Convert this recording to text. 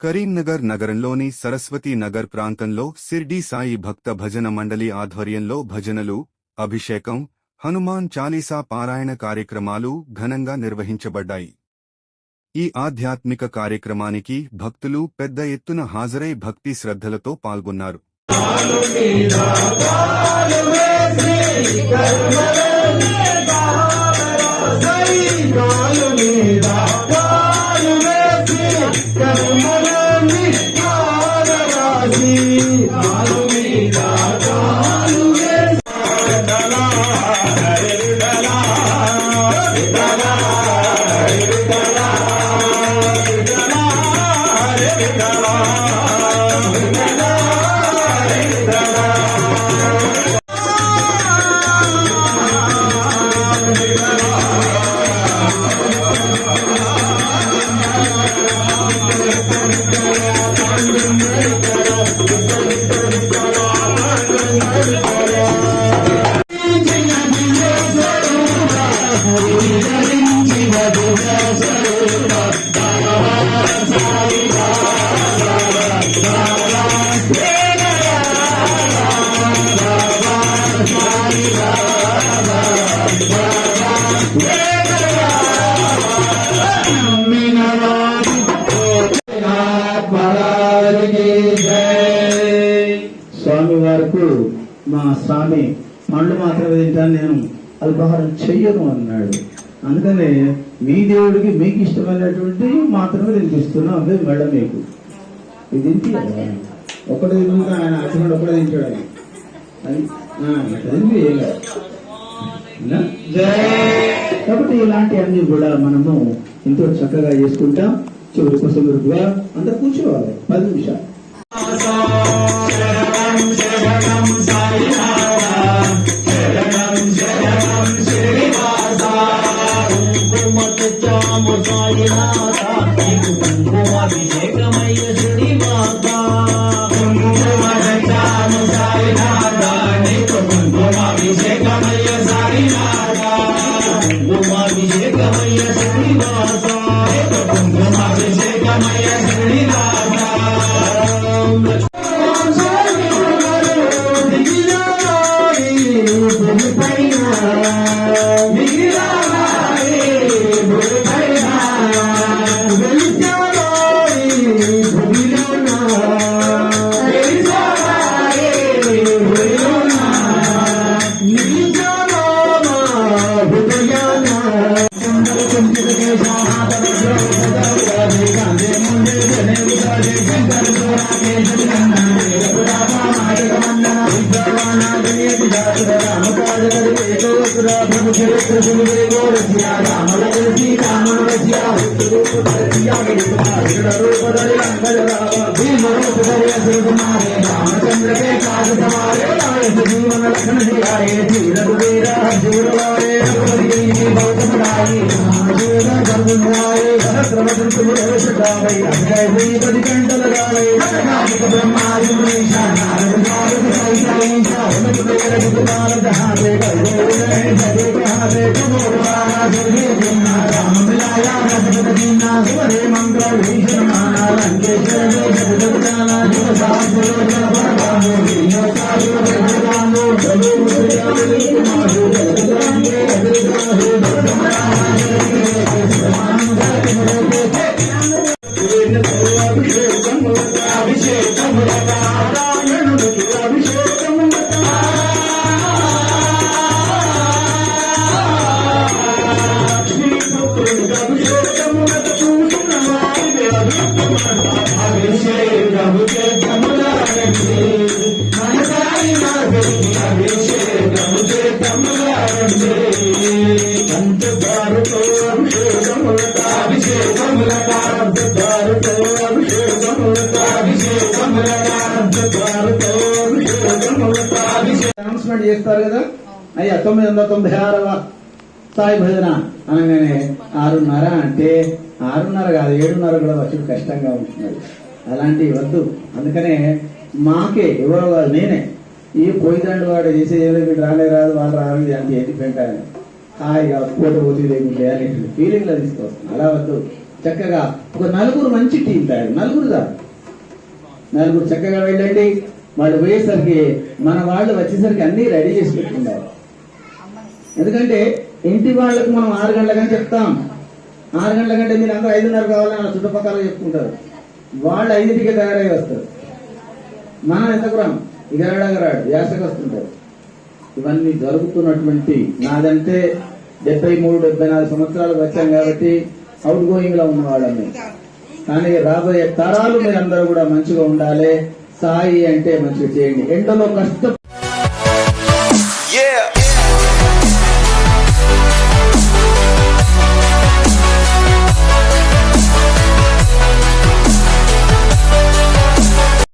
కరీంనగర్ నగరంలోని సరస్వతీ నగర్ ప్రాంతంలో సిర్డీ సాయి భక్త భజన మండలి ఆధ్వర్యంలో భజనలు, అభిషేకం, హనుమాన్ చాలీసా పారాయణ కార్యక్రమాలు ఘనంగా నిర్వహించబడ్డాయి. ఈ ఆధ్యాత్మిక కార్యక్రమానికి భక్తులు పెద్ద ఎత్తున హాజరై భక్తి శ్రద్ధలతో పాల్గొన్నారు. స్వామి వారికి మా స్వామి పండ్లు మాత్రమే తింటాను, నేను అల్పాహారం చెయ్యను అన్నాడు. అందుకనే మీ దేవుడికి మీకు ఇష్టమైనటువంటి మాత్రమే తినిపిస్తున్నాం. అదే మేడం మీకు ఇది తింటే ఒకటి తింటా, ఆయన అసలు ఒకటే తింటాడు. కాబట్టి ఇలాంటి అన్ని కూడా మనము ఎంతో చక్కగా చేసుకుంటాం. చివరి కోసం అందరు కూర్చోవాలి 10 నిమిషాలు. అనౌన్స్మెంట్ చేస్తారు కదా, అయ్యా 996వ సాయి భజన అనగానే 6:30 అంటే 6:30 కాదు 7:30 కూడా వచ్చి కష్టంగా ఉంటున్నది. అలాంటివి వద్దు. అందుకనే మాకే ఎవరో కాదు, నేనే ఈ పోయిదండు వాడు చేసేది వీడు రాలే రాదు వాళ్ళు రాలేదు అంటే ఏంటి పెంటాయని హాయిగా పూట పోతుంది చేయాలి ఫీలింగ్ లో తీసుకోవచ్చు. అలా వద్దు. చక్కగా ఒక నలుగురు మంచి టీం తయారు, నలుగురు చక్కగా వెళ్ళండి. వాళ్ళు పోయేసరికి మన వాళ్ళు వచ్చేసరికి అన్ని రెడీ చేసి పెట్టుకున్నారు. ఎందుకంటే ఇంటి వాళ్ళకు మనం 6 గంటలకని చెప్తాం. 6 గంటల కంటే మీరు అందరూ 5:30 కావాలని వాళ్ళ చుట్టుపక్కల చెప్పుకుంటారు. వాళ్ళు 5ంటికే తయారై వస్తారు. మనం ఎంతకు రాం, ఇగరాడు వ్యాసకు వస్తుంటారు. ఇవన్నీ జరుగుతున్నటువంటి నాదంటే 73-74 సంవత్సరాలకు వచ్చాం కాబట్టి అవుట్ గోయింగ్ లో ఉన్న వాళ్ళని. కానీ రాబోయే తరాలు మీరందరూ కూడా మంచిగా ఉండాలి. సాయి అంటే మంచిగా చేయండి. ఎండలో కష్టం